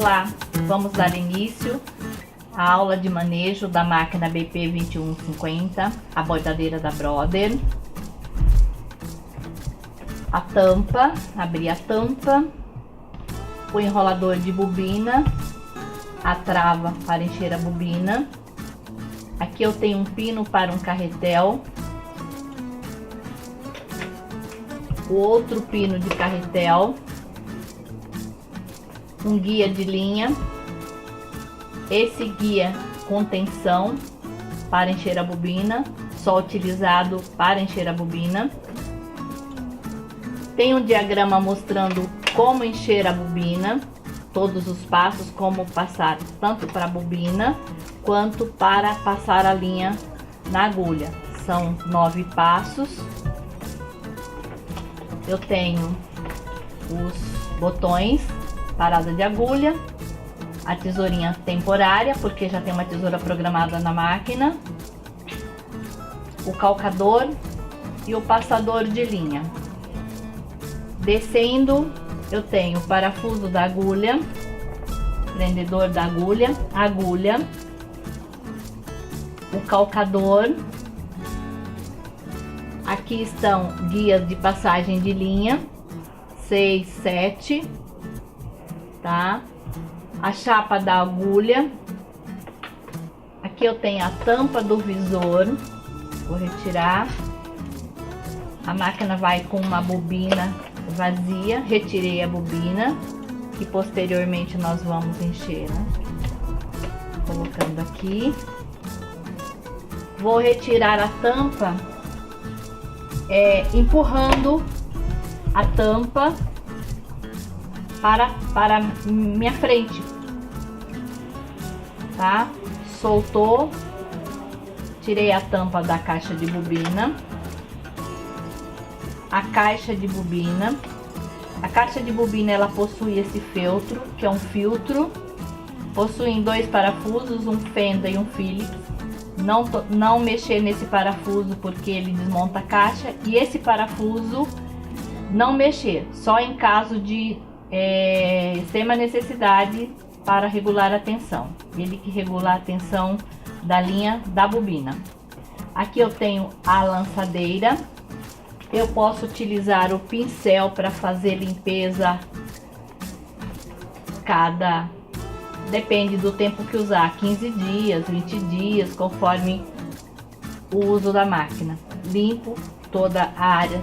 lá, vamos dar início à aula de manejo da máquina BP 2150, a bordadeira da Brother. A tampa, abrir a tampa, o enrolador de bobina, a trava para encher a bobina. Aqui eu tenho um pino para um carretel, o outro pino de carretel, um guia de linha, esse guia com tensão para encher a bobina, só utilizado para encher a bobina. Tem um diagrama mostrando como encher a bobina, todos os passos, como passar tanto para a bobina quanto para passar a linha na agulha. São 9 passos. Eu tenho os botões, parada de agulha, a tesourinha temporária, porque já tem uma tesoura programada na máquina, o calcador e o passador de linha. Descendo, eu tenho o parafuso da agulha, prendedor da agulha, agulha, o calcador. Aqui estão guias de passagem de linha, 6, 7, tá? A chapa da agulha. Aqui eu tenho a tampa do visor, vou retirar. A máquina vai com uma bobina vazia, retirei a bobina e posteriormente nós vamos encher, né? Colocando aqui. Vou retirar a tampa empurrando a tampa para minha frente, tá? Soltou, tirei a tampa da caixa de bobina. A caixa de bobina. A caixa de bobina ela possui esse feltro, que é um filtro. Possuem 2 parafusos, um Fenda e um Phillips. Não mexer nesse parafuso porque ele desmonta a caixa. E esse parafuso não mexer, só em caso de extrema necessidade para regular a tensão. Ele que regula a tensão da linha da bobina. Aqui eu tenho a lançadeira. Eu posso utilizar o pincel para fazer limpeza depende do tempo que usar, 15 dias, 20 dias, conforme o uso da máquina. Limpo toda a área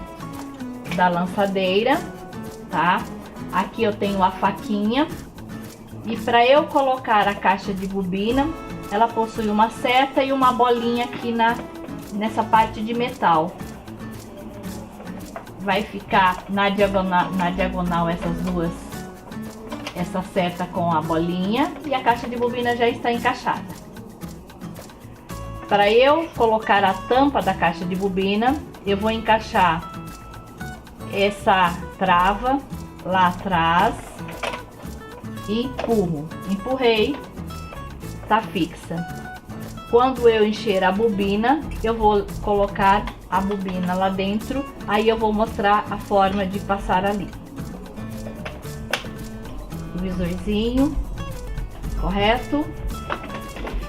da lançadeira, tá? Aqui eu tenho a faquinha e para eu colocar a caixa de bobina, ela possui uma seta e uma bolinha aqui nessa parte de metal. Vai ficar na diagonal essas duas, essa seta com a bolinha, e a caixa de bobina já está encaixada. Para eu colocar a tampa da caixa de bobina, eu vou encaixar essa trava lá atrás e empurrei, tá fixa. Quando eu encher a bobina, eu vou colocar a bobina lá dentro, aí eu vou mostrar a forma de passar ali. O visorzinho, correto?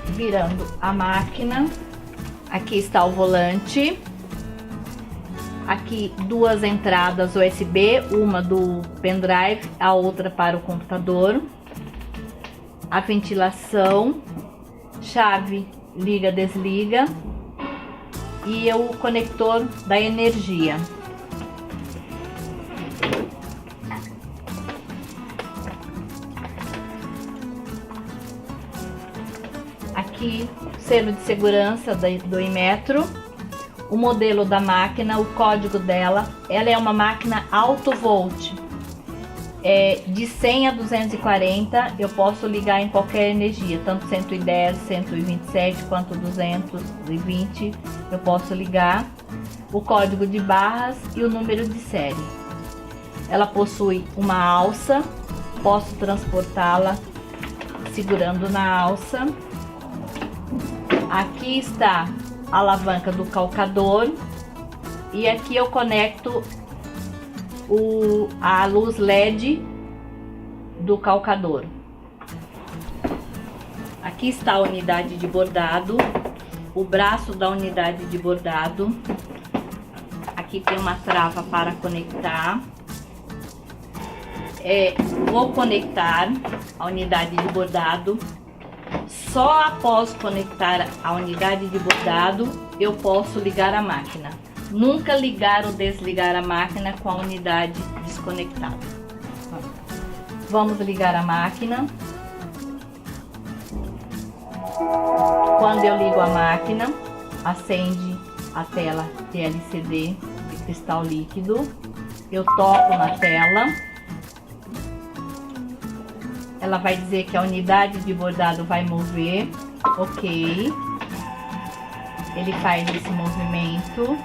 Virando a máquina. Aqui está o volante. Aqui 2 entradas USB, uma do pendrive, a outra para o computador. A ventilação, chave liga, desliga e o conector da energia. Aqui selo de segurança do Inmetro, o modelo da máquina, o código dela. Ela é uma máquina alto volt, de 100 a 240. Eu posso ligar em qualquer energia, tanto 110, 127 quanto 220 eu posso ligar. O código de barras e o número de série. Ela possui uma alça, posso transportá-la segurando na alça. Aqui está a alavanca do calcador e aqui eu conecto a luz LED do calcador. Aqui está a unidade de bordado, o braço da unidade de bordado. Aqui tem uma trava para conectar. Vou conectar a unidade de bordado. Só após conectar a unidade de bordado eu posso ligar a máquina. Nunca ligar ou desligar a máquina com a unidade desconectada. Vamos ligar a máquina. Quando eu ligo a máquina, acende a tela de LCD de cristal líquido. Eu toco na tela. Ela vai dizer que a unidade de bordado vai mover. Ok. Ele faz esse movimento.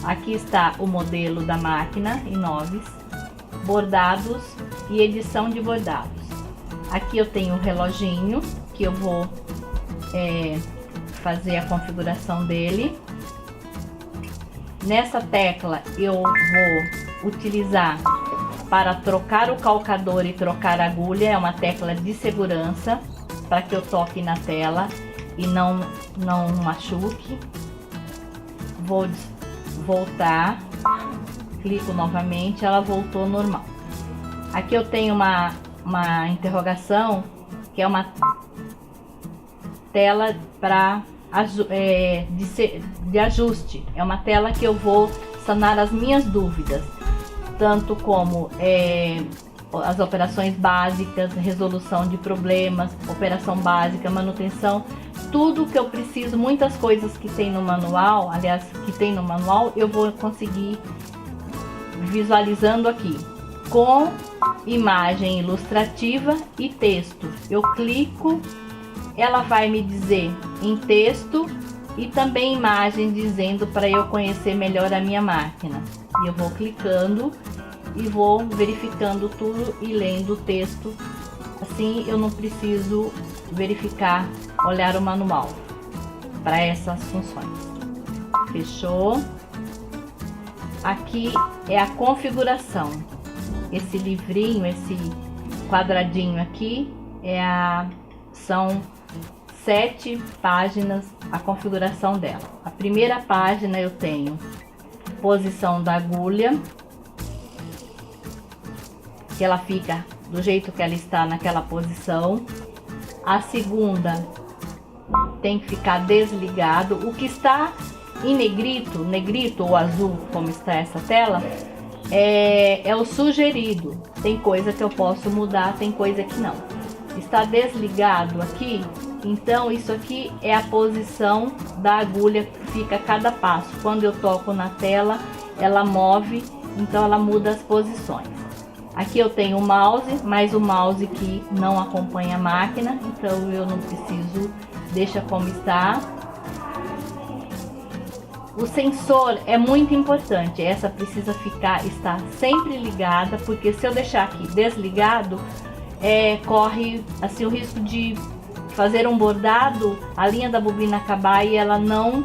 Aqui está o modelo da máquina, inoves, bordados e edição de bordados. Aqui eu tenho o reloginho, que eu vou fazer a configuração dele. Nessa tecla eu vou utilizar para trocar o calcador e trocar a agulha. É uma tecla de segurança para que eu toque na tela e não machuque. Vou voltar, clico novamente, ela voltou normal. Aqui eu tenho uma interrogação, que é uma tela de ajuste. É uma tela que eu vou sanar as minhas dúvidas, tanto como as operações básicas, resolução de problemas, operação básica, manutenção, tudo que eu preciso, muitas coisas que tem no manual, aliás, que tem no manual, eu vou conseguir visualizando aqui, com imagem ilustrativa e texto. Eu clico, ela vai me dizer em texto e também imagem dizendo para eu conhecer melhor a minha máquina. E eu vou clicando e vou verificando tudo e lendo o texto. Assim eu não preciso verificar, olhar o manual para essas funções. Fechou? Aqui é a configuração. Esse livrinho, esse quadradinho aqui são 7 páginas a configuração dela. A primeira página eu tenho posição da agulha, que ela fica do jeito que ela está naquela posição. A segunda tem que ficar desligado. O que está em negrito ou azul, como está essa tela, é o sugerido. Tem coisa que eu posso mudar, tem coisa que não. Está desligado aqui, então isso aqui é a posição da agulha que fica a cada passo. Quando eu toco na tela, ela move, então ela muda as posições. Aqui eu tenho o mouse, mas o mouse que não acompanha a máquina, então eu não preciso, deixa como está. O sensor é muito importante, essa precisa estar sempre ligada, porque se eu deixar aqui desligado, corre assim o risco de fazer um bordado, a linha da bobina acabar e ela não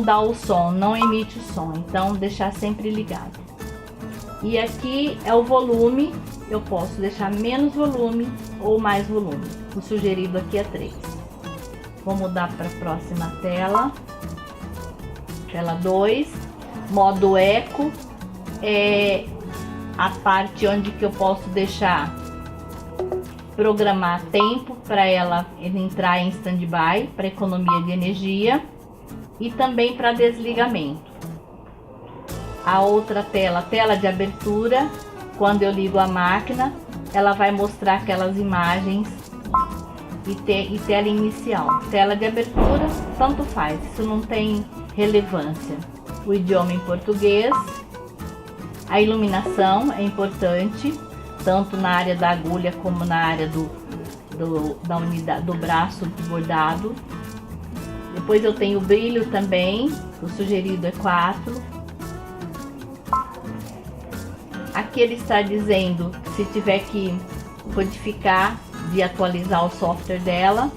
dá o som, não emite o som, então deixar sempre ligado. E aqui é o volume, eu posso deixar menos volume ou mais volume. O sugerido aqui é 3. Vou mudar para a próxima tela. Tela 2. Modo eco. É a parte onde que eu posso deixar programar tempo para ela entrar em stand-by, para economia de energia. E também para desligamento. A outra tela de abertura, quando eu ligo a máquina, ela vai mostrar aquelas imagens e tela inicial. Tela de abertura, tanto faz, isso não tem relevância. O idioma em português, a iluminação é importante, tanto na área da agulha como na área da unidade, do braço de bordado. Depois eu tenho o brilho também, o sugerido é 4. Aqui ele está dizendo que se tiver que codificar, de atualizar o software dela,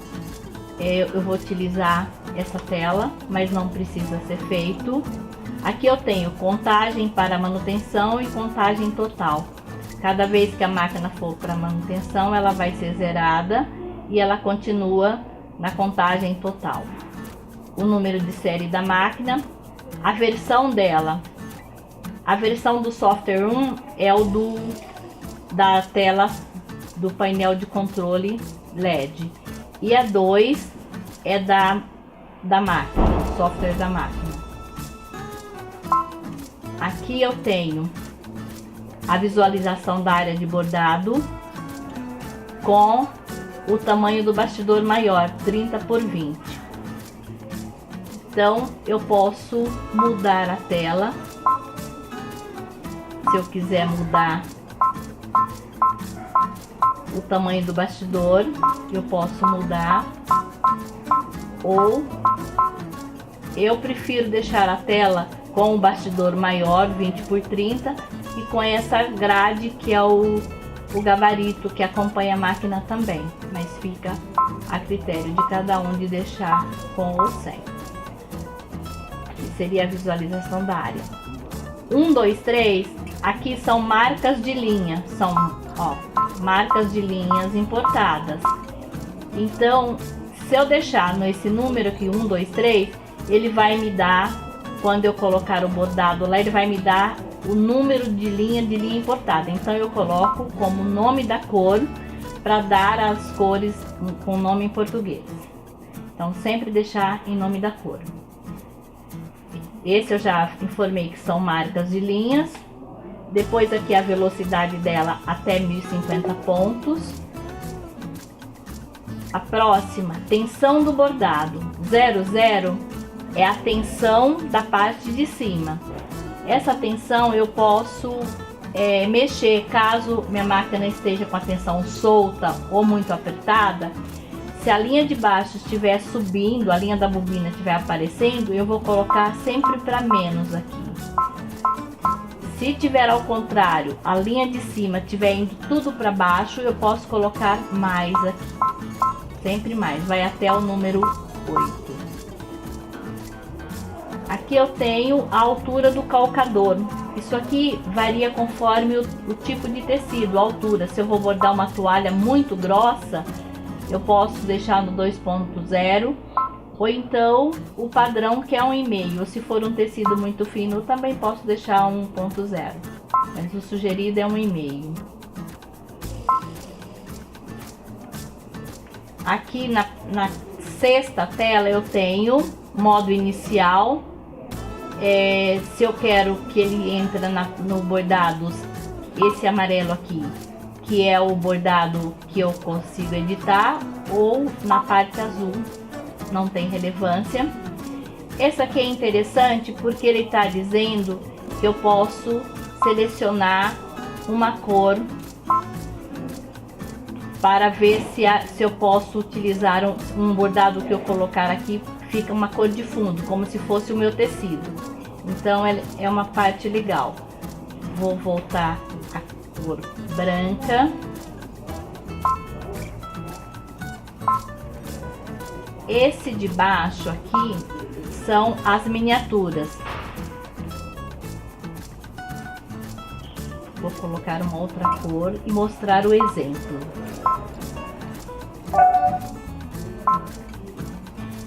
eu vou utilizar essa tela, mas não precisa ser feito. Aqui eu tenho contagem para manutenção e contagem total. Cada vez que a máquina for para manutenção, ela vai ser zerada e ela continua na contagem total. O número de série da máquina, a versão dela. A versão do software 1 é o da tela do painel de controle LED. E a 2 é da máquina, software da máquina. Aqui eu tenho a visualização da área de bordado com o tamanho do bastidor maior, 30 por 20. Então eu posso mudar a tela. Se eu quiser mudar o tamanho do bastidor, eu posso mudar, ou eu prefiro deixar a tela com o bastidor maior, 20 por 30, e com essa grade que é o gabarito que acompanha a máquina também, mas fica a critério de cada um de deixar com ou sem. Aqui seria a visualização da área. 1, 2, 3, aqui são marcas de linha, são marcas de linhas importadas. Então, se eu deixar nesse número aqui, 1, 2, 3, ele vai me dar, quando eu colocar o bordado lá, ele vai me dar o número de linha importada. Então eu coloco como nome da cor para dar as cores com nome em português. Então sempre deixar em nome da cor. Esse eu já informei que são marcas de linhas. Depois aqui a velocidade dela até 1050 pontos. A próxima, tensão do bordado, 00 é a tensão da parte de cima. Essa tensão eu posso mexer caso minha máquina esteja com a tensão solta ou muito apertada. Se a linha de baixo estiver subindo, a linha da bobina estiver aparecendo, eu vou colocar sempre para menos aqui. Se tiver ao contrário, a linha de cima estiver indo tudo para baixo, eu posso colocar mais aqui. Sempre mais, vai até o número 8. Aqui eu tenho a altura do calcador. Isso aqui varia conforme o tipo de tecido, a altura. Se eu vou bordar uma toalha muito grossa, eu posso deixar no 2.0, ou então o padrão, que é 1,5. Ou se for um tecido muito fino, eu também posso deixar 1.0, mas o sugerido é 1,5. Aqui na sexta tela eu tenho modo inicial. Se eu quero que ele entre no bordados, esse amarelo aqui, que é o bordado que eu consigo editar, ou na parte azul, não tem relevância. Esse aqui é interessante porque ele está dizendo que eu posso selecionar uma cor para ver se eu posso utilizar um bordado que eu colocar aqui, fica uma cor de fundo, como se fosse o meu tecido. Então é uma parte legal. Vou voltar a cor branca. Esse de baixo aqui são as miniaturas. Vou colocar uma outra cor e mostrar o exemplo.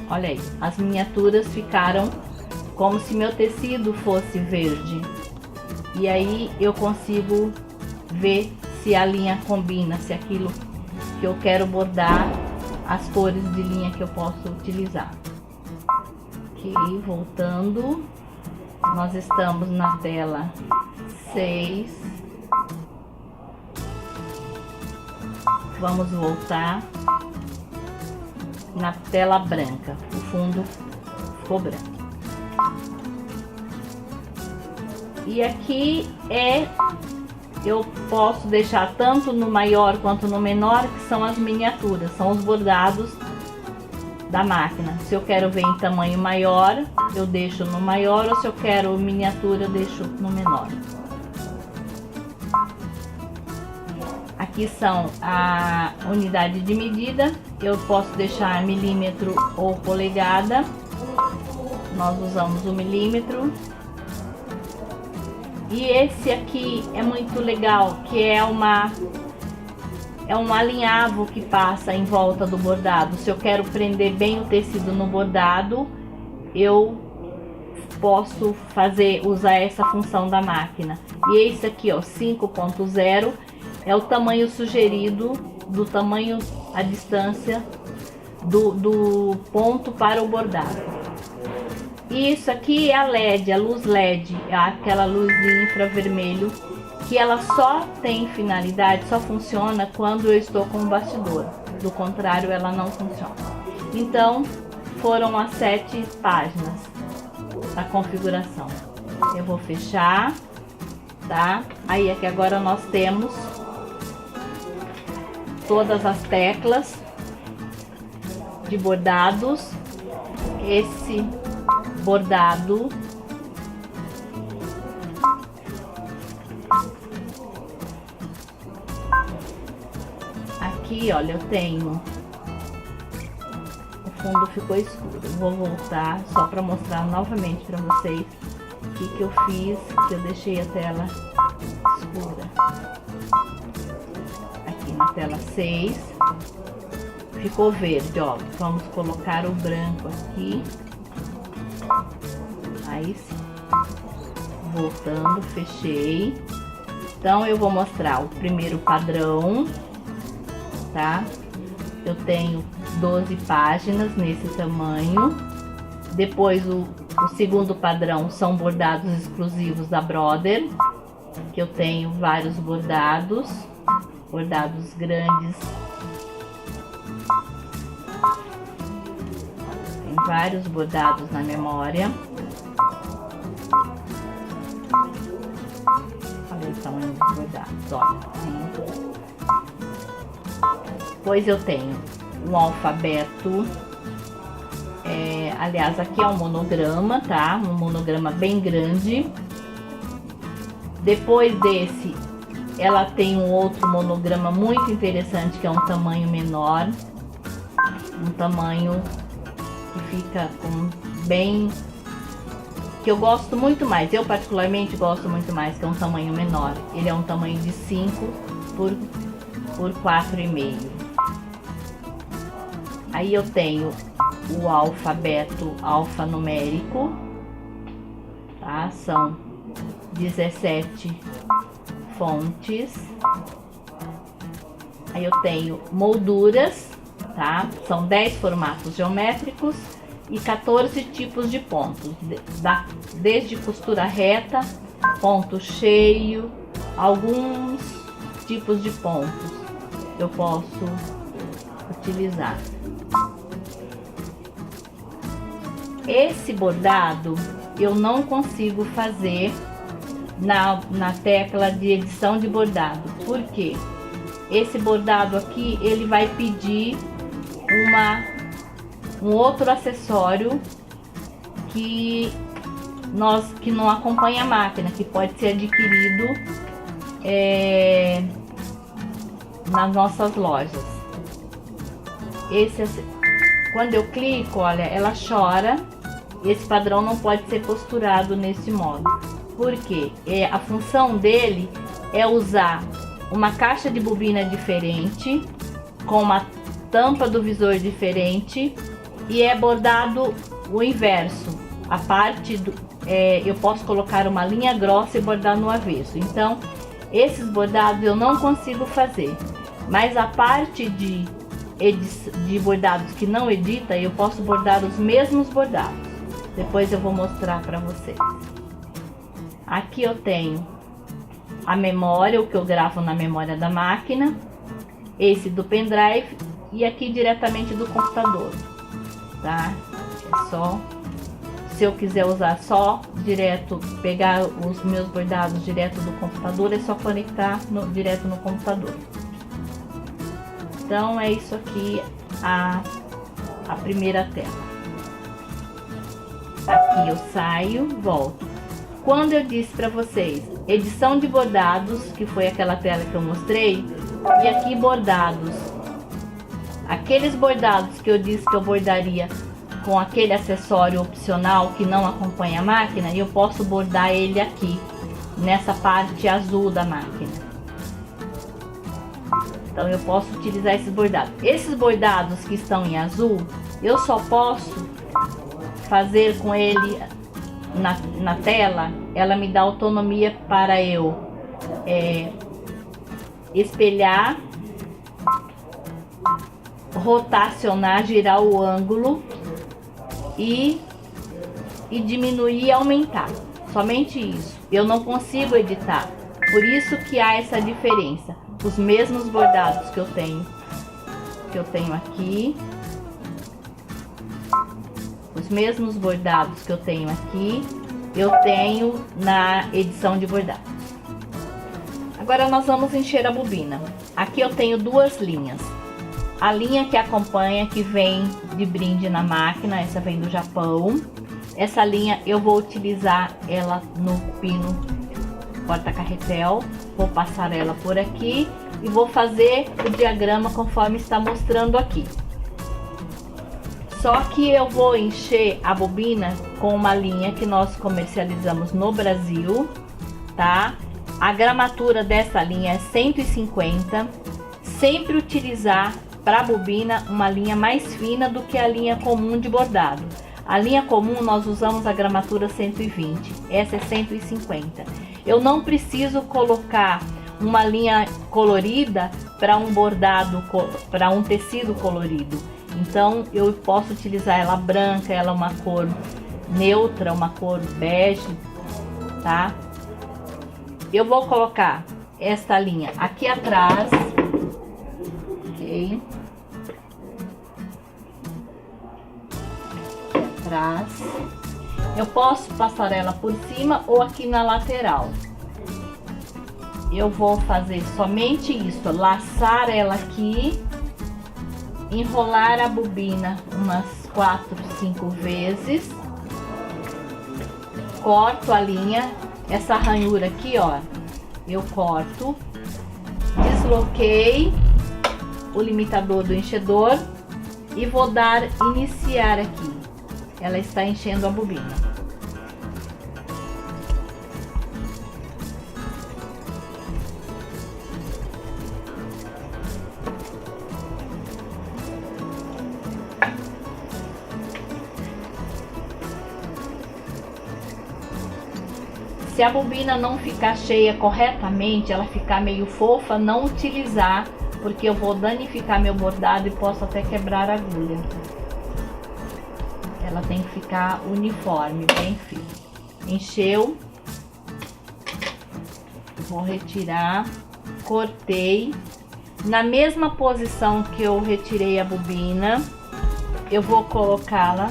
Olha aí, as miniaturas ficaram como se meu tecido fosse verde. E aí eu consigo ver se a linha combina, se aquilo que eu quero bordar, as cores de linha que eu posso utilizar. Ok, voltando. Nós estamos na tela 6. Vamos voltar na tela branca. O fundo ficou branco. E aqui eu posso deixar tanto no maior quanto no menor, que são as miniaturas, são os bordados da máquina. Se eu quero ver em tamanho maior, eu deixo no maior, ou se eu quero miniatura, eu deixo no menor. Aqui são a unidade de medida, eu posso deixar milímetro ou polegada. Nós usamos o milímetro. E esse aqui é muito legal, que é é um alinhavo que passa em volta do bordado. Se eu quero prender bem o tecido no bordado, eu posso usar essa função da máquina. E esse aqui, ó, 5.0, é o tamanho sugerido, do tamanho a distância do ponto para o bordado. E isso aqui é a LED, a luz LED, é aquela luz de infravermelho, que ela só tem finalidade, só funciona quando eu estou com o bastidor. Do contrário, ela não funciona. Então, foram as 7 páginas da configuração. Eu vou fechar, tá? Aí aqui agora nós temos todas as teclas de bordados. Esse bordado aqui, olha, eu tenho, o fundo ficou escuro. Vou voltar só para mostrar novamente para vocês o que eu fiz, que eu deixei a tela escura. Aqui na tela 6 ficou verde, ó. Vamos colocar o branco aqui. Aí sim, voltando, fechei. Então eu vou mostrar o primeiro padrão, tá? Eu tenho 12 páginas nesse tamanho. Depois o segundo padrão são bordados exclusivos da Brother, que eu tenho vários bordados grandes. Tem vários bordados na memória. Olha o tamanho dos bordados, olha. Depois eu tenho um alfabeto, aliás, aqui é um monograma, tá? Um monograma bem grande. Depois desse, ela tem um outro monograma muito interessante, que é um tamanho menor, um tamanho que fica com bem, que eu gosto muito mais, eu particularmente gosto muito mais, que é um tamanho menor. Ele é um tamanho de 5 por 4,5. Aí eu tenho o alfabeto alfanumérico, tá? São 17 fontes. Aí eu tenho molduras, tá? São 10 formatos geométricos e 14 tipos de pontos, desde costura reta, ponto cheio, alguns tipos de pontos eu posso utilizar. Esse bordado eu não consigo fazer na tecla de edição de bordado, porque esse bordado aqui ele vai pedir um outro acessório que não acompanha a máquina, que pode ser adquirido nas nossas lojas. Quando eu clico, olha, ela chora. Esse padrão não pode ser costurado nesse modo, porque a função dele é usar uma caixa de bobina diferente, com uma tampa do visor diferente, e é bordado o inverso. A parte eu posso colocar uma linha grossa e bordar no avesso. Então esses bordados eu não consigo fazer, mas a parte de bordados que não edita, eu posso bordar os mesmos bordados. Depois eu vou mostrar para vocês. Aqui eu tenho a memória, o que eu gravo na memória da máquina, esse do pendrive e aqui diretamente do computador, tá? É só, se eu quiser usar só direto, pegar os meus bordados direto do computador, é só conectar direto no computador. Então é isso aqui, a primeira tela. Aqui eu saio, volto. Quando eu disse para vocês edição de bordados, que foi aquela tela que eu mostrei, e aqui bordados, aqueles bordados que eu disse que eu bordaria com aquele acessório opcional que não acompanha a máquina, eu posso bordar ele aqui nessa parte azul da máquina. Então eu posso utilizar esses bordados. Esses bordados que estão em azul, eu só posso fazer com ele na tela. Ela me dá autonomia para eu espelhar, rotacionar, girar o ângulo e diminuir e aumentar. Somente isso. Eu não consigo editar. Por isso que há essa diferença. Os mesmos bordados que eu tenho aqui, os mesmos bordados que eu tenho aqui, eu tenho na edição de bordados. Agora nós vamos encher a bobina. Aqui eu tenho duas linhas. A linha que acompanha, que vem de brinde na máquina, essa vem do Japão. Essa linha eu vou utilizar ela no pino porta-carretel. Vou passar ela por aqui e vou fazer o diagrama conforme está mostrando aqui. Só que eu vou encher a bobina com uma linha que nós comercializamos no Brasil, tá? A gramatura dessa linha é 150. Sempre utilizar para a bobina uma linha mais fina do que a linha comum de bordado. A linha comum nós usamos a gramatura 120, essa é 150. Eu não preciso colocar uma linha colorida para um bordado, para um tecido colorido. Então eu posso utilizar ela branca, ela é uma cor neutra, uma cor bege, tá? Eu vou colocar esta linha aqui atrás, ok? Atrás. Eu posso passar ela por cima ou aqui na lateral. Eu vou fazer somente isso, laçar ela aqui, enrolar a bobina umas 4, 5 vezes, corto a linha, essa ranhura aqui, ó, eu corto, desloquei o limitador do enchedor e vou dar iniciar aqui. Ela está enchendo a bobina. Se a bobina não ficar cheia corretamente, ela ficar meio fofa, não utilizar, porque eu vou danificar meu bordado e posso até quebrar a agulha. Ela tem que ficar uniforme, bem fino. Encheu. Vou retirar. Cortei. Na mesma posição que eu retirei a bobina, eu vou colocá-la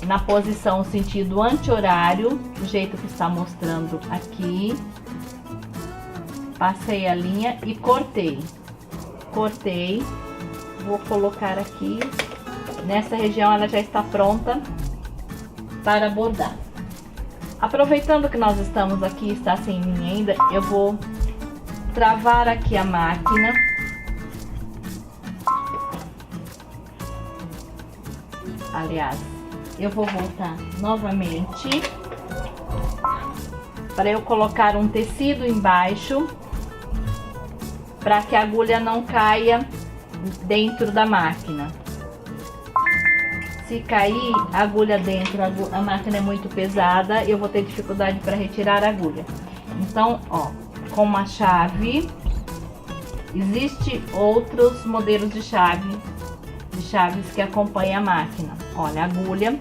na posição sentido anti-horário, do jeito que está mostrando aqui. Passei a linha e cortei. Cortei. Vou colocar aqui. Nessa região ela já está pronta para bordar. Aproveitando que nós estamos aqui, está sem linha ainda, eu vou travar aqui a máquina. Aliás, eu vou voltar novamente para eu colocar um tecido embaixo, para que a agulha não caia dentro da máquina. Se cair a agulha dentro, a máquina é muito pesada, eu vou ter dificuldade para retirar a agulha. Então, ó, com uma chave, existe outros modelos de chaves que acompanham a máquina. Olha, a agulha.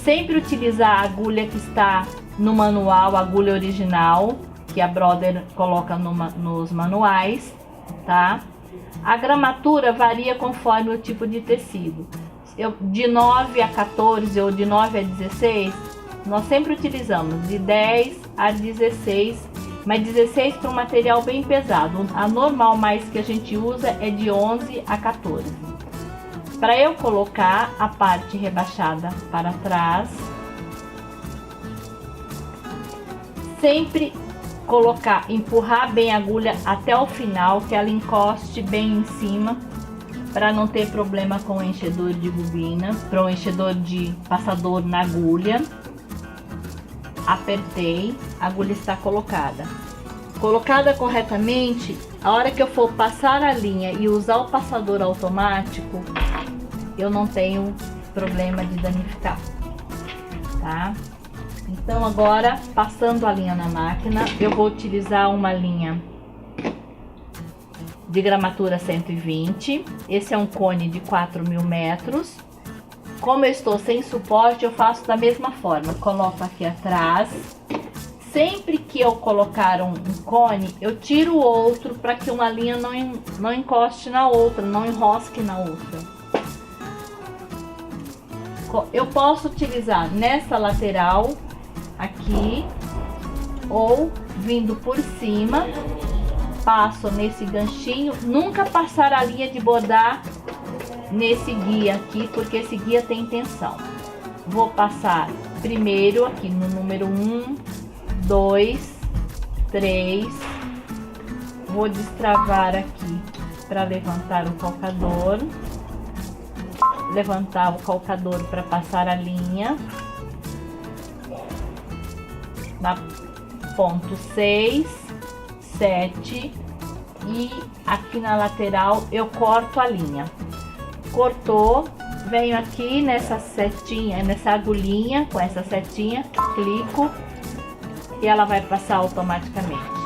Sempre utilizar a agulha que está no manual, a agulha original, que a Brother coloca nos manuais, tá? A gramatura varia conforme o tipo de tecido. De 9 a 14 ou de 9 a 16, nós sempre utilizamos de 10 a 16, mas 16 para um material bem pesado. A normal mais que a gente usa é de 11 a 14. Para eu colocar a parte rebaixada para trás, sempre empurrar bem a agulha até o final, que ela encoste bem em cima, para não ter problema com o enchedor de bobina, para o enchedor de passador na agulha. Apertei, a agulha está colocada. colocada corretamente, a hora que eu for passar a linha e usar o passador automático, eu não tenho problema de danificar, tá? Então agora, passando a linha na máquina, eu vou utilizar uma linha de gramatura 120. Esse é um cone de 4.000 metros. Como eu estou sem suporte, eu faço da mesma forma. Coloco aqui atrás. Sempre que eu colocar um cone, eu tiro o outro para que uma linha não encoste na outra, não enrosque na outra. Eu posso utilizar nessa lateral aqui, ou vindo por cima, passo nesse ganchinho. Nunca passar a linha de bordar nesse guia aqui, porque esse guia tem tensão. Vou passar primeiro aqui no número 1, 2, 3. Vou destravar aqui para levantar o calcador. Levantar o calcador para passar a linha. Na ponto 6, 7 e aqui na lateral eu corto a linha. Cortou, venho aqui nessa setinha, nessa agulhinha, com essa setinha, clico e ela vai passar automaticamente.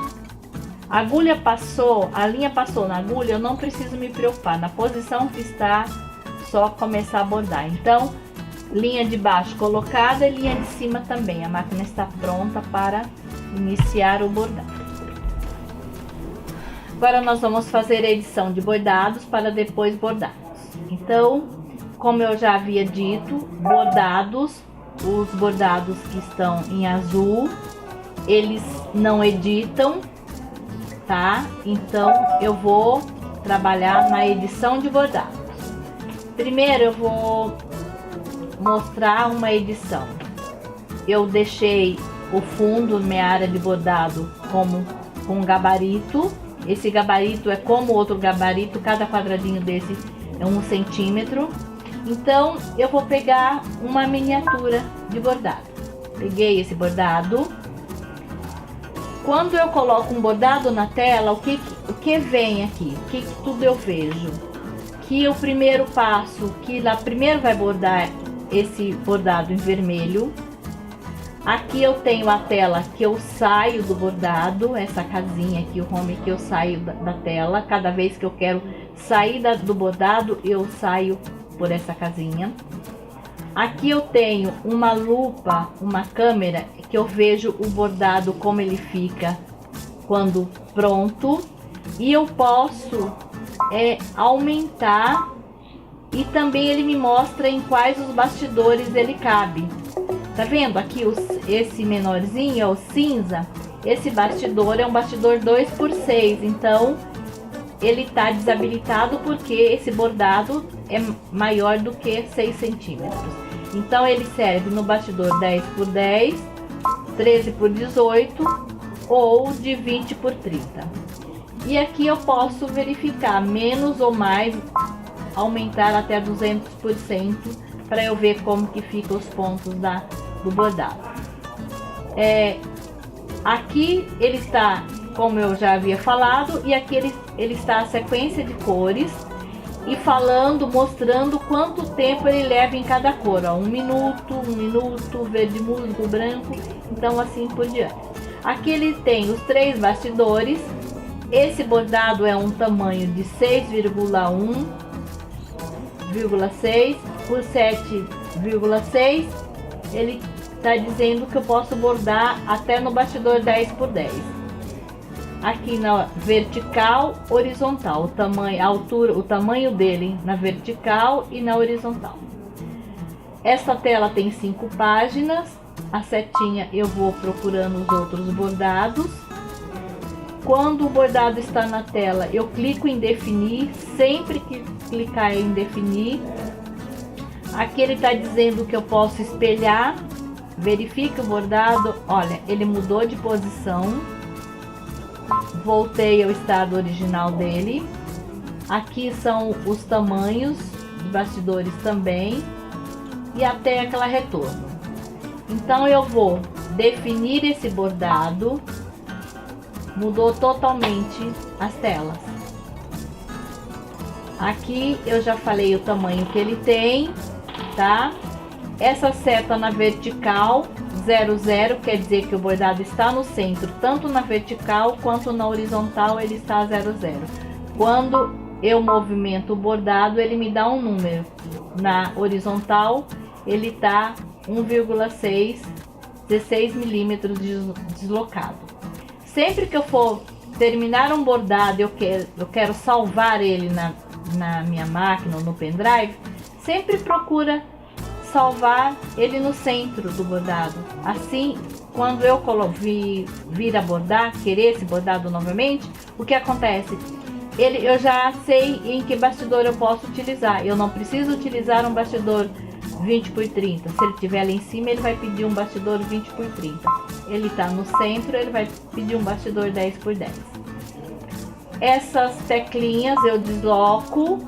A agulha passou, a linha passou na agulha, eu não preciso me preocupar. Na posição que está, só começar a bordar. Então, linha de baixo colocada e linha de cima também. A máquina está pronta para iniciar o bordado. Agora nós vamos fazer a edição de bordados para depois bordarmos. Então, como eu já havia dito, bordados, os bordados que estão em azul, eles não editam, tá? Então, eu vou trabalhar na edição de bordados. Primeiro, eu vou mostrar uma edição. Eu deixei o fundo, minha área de bordado, como com gabarito. Esse gabarito é como outro gabarito, cada quadradinho desse é 1 centímetro. Então eu vou pegar uma miniatura de bordado. Peguei esse bordado. Quando eu coloco um bordado na tela, o que vem aqui? O que tudo eu vejo? Que o primeiro passo, que lá primeiro vai bordar esse bordado em vermelho. Aqui eu tenho a tela que eu saio do bordado, essa casinha aqui, o home, que eu saio da tela. Cada vez que eu quero sair do bordado, eu saio por essa casinha. Aqui eu tenho uma lupa, uma câmera, que eu vejo o bordado como ele fica quando pronto. E eu posso aumentar, e também ele me mostra em quais os bastidores ele cabe. Tá vendo aqui esse menorzinho, é o cinza? Esse bastidor é um bastidor 2x6, então ele tá desabilitado porque esse bordado é maior do que 6 centímetros. Então ele serve no bastidor 10x10, 13x18 ou de 20x30. E aqui eu posso verificar menos ou mais, aumentar até 200% para eu ver como que ficam os pontos do bordado. Aqui ele está, como eu já havia falado, e aqui ele está a sequência de cores e falando, mostrando quanto tempo ele leva em cada cor, ó, 1 minuto, verde musgo, branco, então assim por diante. Aqui ele tem os 3 bastidores. Esse bordado é um tamanho de 6,1,6 por 7,6. Ele está dizendo que eu posso bordar até no bastidor 10x10. Aqui na vertical, horizontal, o tamanho, a altura, o tamanho dele na vertical e na horizontal. Essa tela tem 5 páginas. A setinha eu vou procurando os outros bordados. Quando o bordado está na tela, eu clico em definir. Sempre que clicar em definir, aqui ele está dizendo que eu posso espelhar. Verifique o bordado. Olha, ele mudou de posição. Voltei ao estado original dele. Aqui são os tamanhos de bastidores também, e até aquela retorno. Então eu vou definir esse bordado. Mudou totalmente as telas. Aqui eu já falei o tamanho que ele tem, tá? Essa seta na vertical 00 quer dizer que o bordado está no centro, tanto na vertical quanto na horizontal ele está 00. Quando eu movimento o bordado, ele me dá um número. Na horizontal ele tá 1,6, 16 milímetros deslocado. Sempre que eu for terminar um bordado, eu quero salvar ele na minha máquina ou no pendrive, sempre procura salvar ele no centro do bordado. Assim, quando eu vir a bordar, querer esse bordado novamente, o que acontece? Eu já sei em que bastidor eu posso utilizar. Eu não preciso utilizar um bastidor 20 por 30. Se ele estiver lá em cima, ele vai pedir um bastidor 20 por 30. Ele está no centro, ele vai pedir um bastidor 10 por 10. Essas teclinhas eu desloco,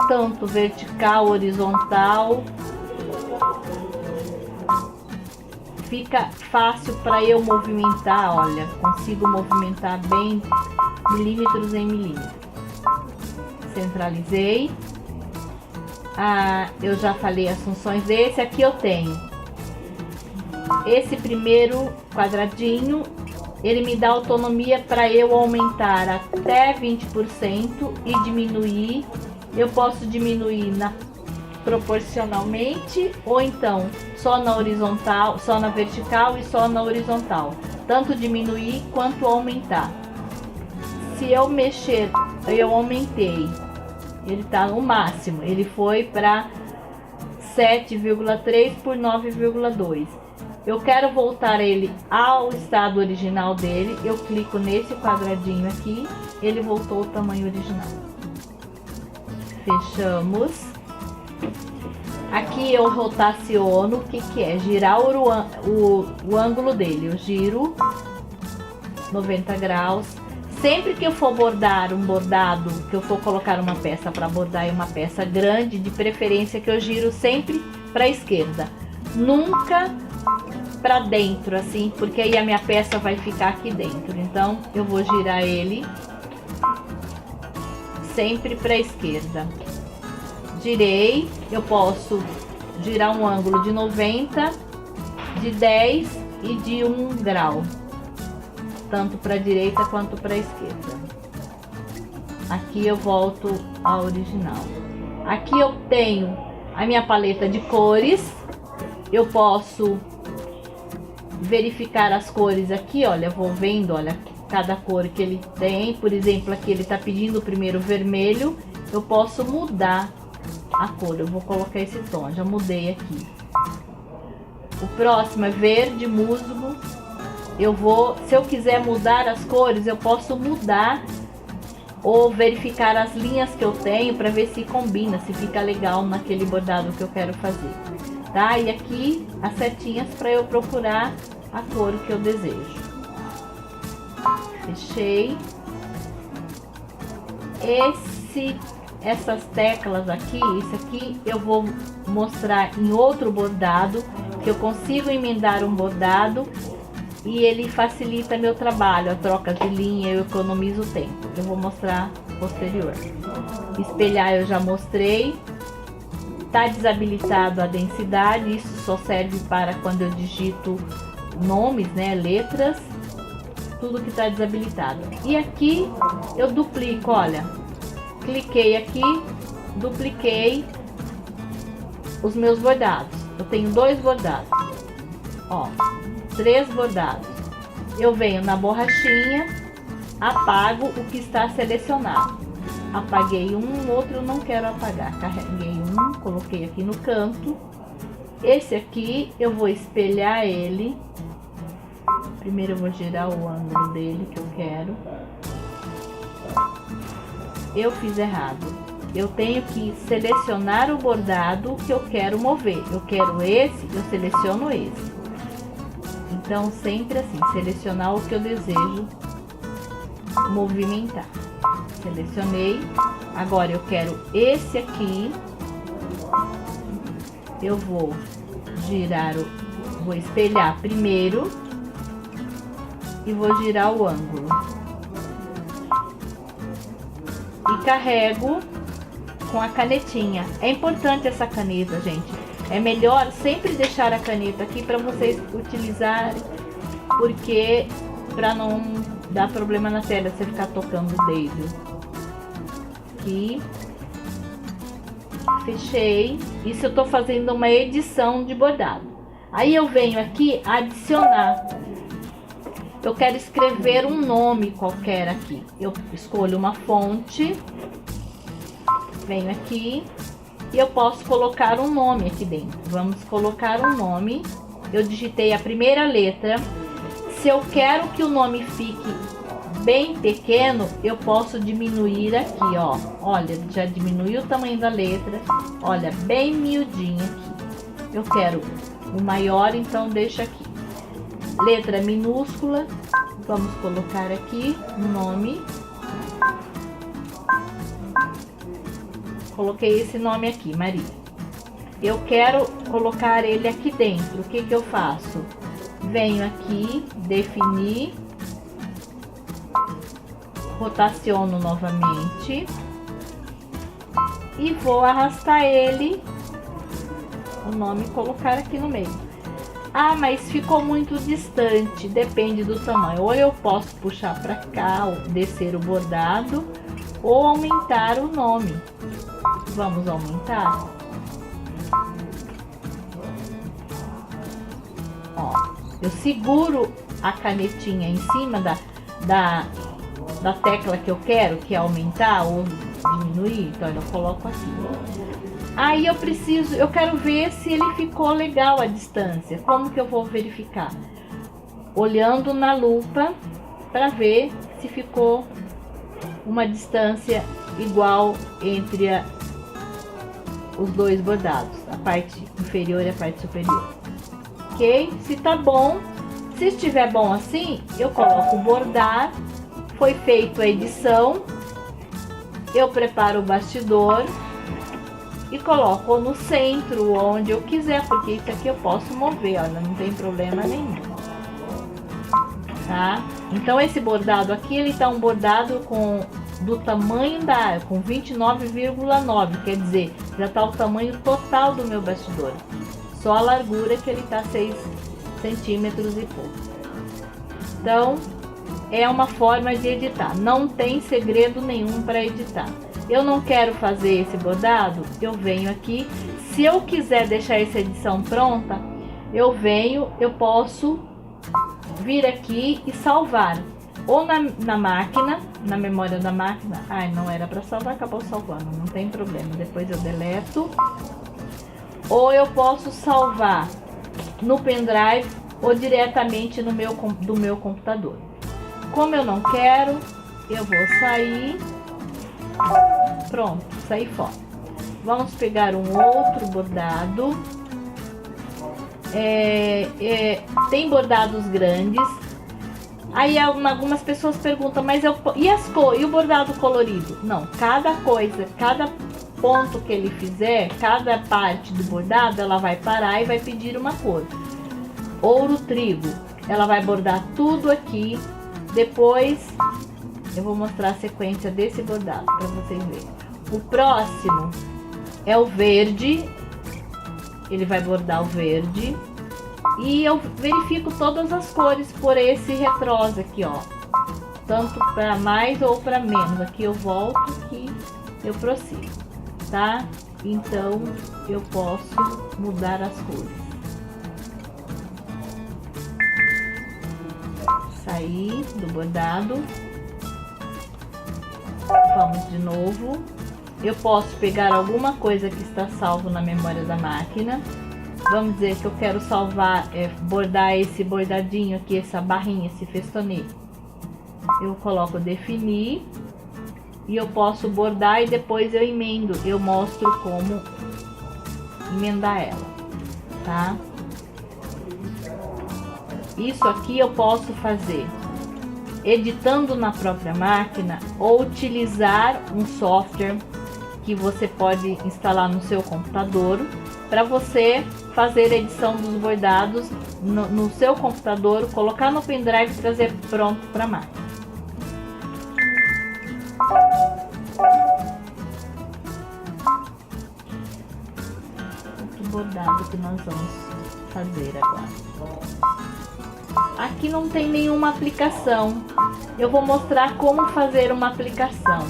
tanto vertical, horizontal. Fica fácil para eu movimentar, olha, consigo movimentar bem milímetros em milímetros. Centralizei. Eu já falei as funções desse. Aqui eu tenho esse primeiro quadradinho, ele me dá autonomia para eu aumentar até 20% e diminuir. Eu posso diminuir proporcionalmente, ou então só na horizontal, só na vertical e só na horizontal, tanto diminuir quanto aumentar. Se eu mexer, eu aumentei, ele tá no máximo, ele foi para 7,3 por 9,2. Eu quero voltar ele ao estado original dele, eu clico nesse quadradinho aqui, ele voltou ao tamanho original. Fechamos. Aqui eu rotaciono, o que é? Girar o ângulo dele. Eu giro 90 graus. Sempre que eu for bordar um bordado, que eu for colocar uma peça para bordar, uma peça grande, de preferência que eu giro sempre para a esquerda. Nunca para dentro, assim, porque aí a minha peça vai ficar aqui dentro. Então eu vou girar ele sempre para a esquerda. Girei, eu posso girar um ângulo de 90, de 10 e de 1 grau, tanto para a direita quanto para a esquerda. Aqui eu volto ao original. Aqui eu tenho a minha paleta de cores, eu posso verificar as cores aqui, olha, eu vou vendo, olha, cada cor que ele tem. Por exemplo, aqui ele está pedindo o primeiro vermelho, eu posso mudar a cor, eu vou colocar esse tom, já mudei aqui. O próximo é verde musgo. Se eu quiser mudar as cores, eu posso mudar ou verificar as linhas que eu tenho para ver se combina, se fica legal naquele bordado que eu quero fazer, tá? E aqui as setinhas para eu procurar a cor que eu desejo. Fechei. Essas teclas aqui, isso aqui eu vou mostrar em outro bordado, que eu consigo emendar um bordado e ele facilita meu trabalho, a troca de linha, eu economizo tempo. Eu vou mostrar posterior. Espelhar eu já mostrei. Tá desabilitado a densidade, isso só serve para quando eu digito nomes, né, letras, tudo que tá desabilitado. E aqui eu duplico, olha. Cliquei aqui, dupliquei os meus bordados. Eu tenho 2 bordados, ó, 3 bordados. Eu venho na borrachinha, apago o que está selecionado. Apaguei um, outro eu não quero apagar. Carreguei um, coloquei aqui no canto. Esse aqui eu vou espelhar ele. Primeiro eu vou girar o ângulo dele que eu quero. Eu fiz errado. Eu tenho que selecionar o bordado que eu quero mover. Eu quero esse, eu seleciono esse. Então sempre assim, selecionar o que eu desejo movimentar. Selecionei. Agora eu quero esse aqui. Eu vou girar, vou espelhar primeiro. e vou girar o ângulo. E carrego com a canetinha. É importante essa caneta, gente. É melhor sempre deixar a caneta aqui para vocês utilizarem, porque para não dar problema na tela você ficar tocando o dedo. Aqui. Fechei. Isso eu tô fazendo uma edição de bordado. Aí eu venho aqui adicionar. Eu quero escrever um nome qualquer aqui. Eu escolho uma fonte. Venho aqui. E eu posso colocar um nome aqui dentro. Vamos colocar um nome. Eu digitei a primeira letra. Se eu quero que o nome fique bem pequeno, eu posso diminuir aqui, ó. Olha, já diminuiu o tamanho da letra. Olha, bem miudinho aqui. Eu quero o maior, então deixa aqui. Letra minúscula. Vamos colocar aqui o nome. Coloquei esse nome aqui, Maria. Eu quero colocar ele aqui dentro. O que que eu faço? Venho aqui, definir, rotaciono novamente e vou arrastar ele, o nome, colocar aqui no meio. Ah, mas ficou muito distante, depende do tamanho. Ou eu posso puxar para cá, ou descer o bordado, ou aumentar o nome. Vamos aumentar. Ó, eu seguro a canetinha em cima da tecla que eu quero, que é aumentar ou diminuir. Então eu coloco aqui. Aí eu quero ver se ele ficou legal a distância. Como que eu vou verificar? Olhando na lupa para ver se ficou uma distância igual entre os dois bordados, a parte inferior e a parte superior. Ok? Se tá bom, se estiver bom assim, eu coloco bordar. Foi feita a edição, eu preparo o bastidor e coloco no centro, onde eu quiser, porque isso aqui eu posso mover, olha, não tem problema nenhum. Tá? Então esse bordado aqui, ele tá um bordado do tamanho da área, com 29,9, quer dizer, já tá o tamanho total do meu bastidor. Só a largura que ele tá 6 centímetros e pouco. Então, é uma forma de editar. Não tem segredo nenhum para editar. Eu não quero fazer esse bordado, eu venho aqui. Se eu quiser deixar essa edição pronta, eu posso vir aqui e salvar. Ou na máquina, na memória da máquina. Ai, não era para salvar, acabou salvando, não tem problema. Depois eu deleto. Ou eu posso salvar no pendrive ou diretamente do meu computador. Como eu não quero, eu vou sair. Pronto, saí fora. Vamos pegar um outro bordado. Tem bordados grandes. Aí algumas pessoas perguntam, mas e o bordado colorido? Não, cada ponto que ele fizer, cada parte do bordado, ela vai parar e vai pedir uma cor. Ouro trigo, ela vai bordar tudo aqui. Depois eu vou mostrar a sequência desse bordado para vocês verem. O próximo é o verde, ele vai bordar o verde. E eu verifico todas as cores por esse retrosa aqui, ó. Tanto para mais ou para menos. Aqui eu volto, aqui eu prossigo, tá? Então eu posso mudar as cores. Sair do bordado. Vamos de novo. Eu posso pegar alguma coisa que está salvo na memória da máquina. Vamos dizer que eu quero salvar, bordar esse bordadinho aqui, essa barrinha, esse festonê. Eu coloco definir e eu posso bordar e depois eu emendo. Eu mostro como emendar ela, tá? Isso aqui eu posso fazer editando na própria máquina ou utilizar um software que você pode instalar no seu computador para você fazer a edição dos bordados no seu computador, colocar no pendrive e trazer pronto para a máquina. Outro bordado que nós vamos fazer agora. Aqui não tem nenhuma aplicação. Eu vou mostrar como fazer uma aplicação.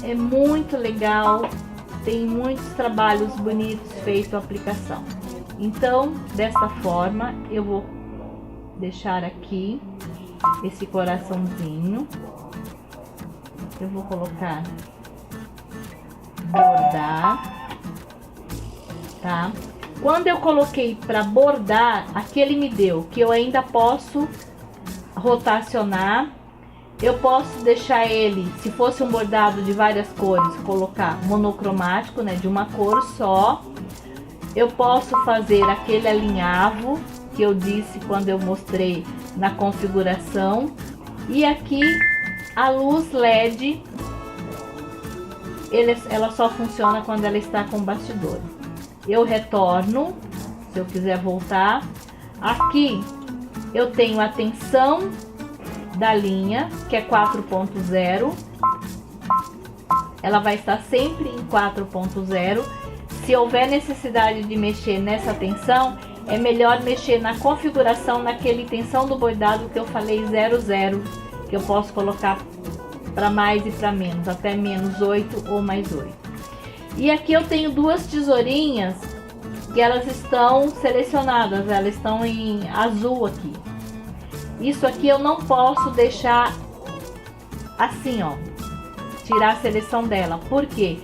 É muito legal. Tem muitos trabalhos bonitos feitos a aplicação. Então, dessa forma, eu vou deixar aqui esse coraçãozinho. Eu vou colocar bordar, tá? Quando eu coloquei para bordar, aqui ele me deu que eu ainda posso rotacionar. Eu posso deixar ele, se fosse um bordado de várias cores, colocar monocromático, né, de uma cor só. Eu posso fazer aquele alinhavo que eu disse quando eu mostrei na configuração. E aqui a luz LED, ela só funciona quando ela está com bastidor. Eu retorno, se eu quiser voltar. Aqui eu tenho a tensão da linha, que é 4.0. Ela vai estar sempre em 4.0. Se houver necessidade de mexer nessa tensão, é melhor mexer na configuração, naquele tensão do bordado que eu falei 00, que eu posso colocar para mais e para menos, até -8 ou +8. E aqui eu tenho duas tesourinhas que elas estão selecionadas, elas estão em azul aqui. Isso aqui eu não posso deixar assim, ó, tirar a seleção dela. Por quê?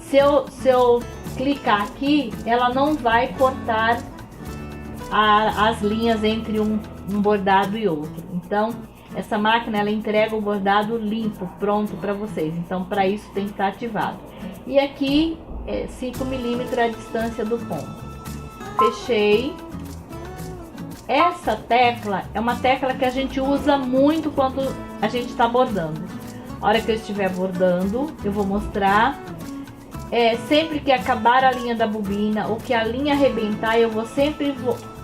Se eu clicar aqui, ela não vai cortar as linhas entre um bordado e outro. Então, essa máquina, ela entrega o bordado limpo, pronto para vocês. Então, para isso tem que estar ativado. E aqui, 5 milímetros a distância do ponto. Fechei. Essa tecla é uma tecla que a gente usa muito quando a gente está bordando. A hora que eu estiver bordando, eu vou mostrar. Sempre que acabar a linha da bobina ou que a linha arrebentar, eu vou sempre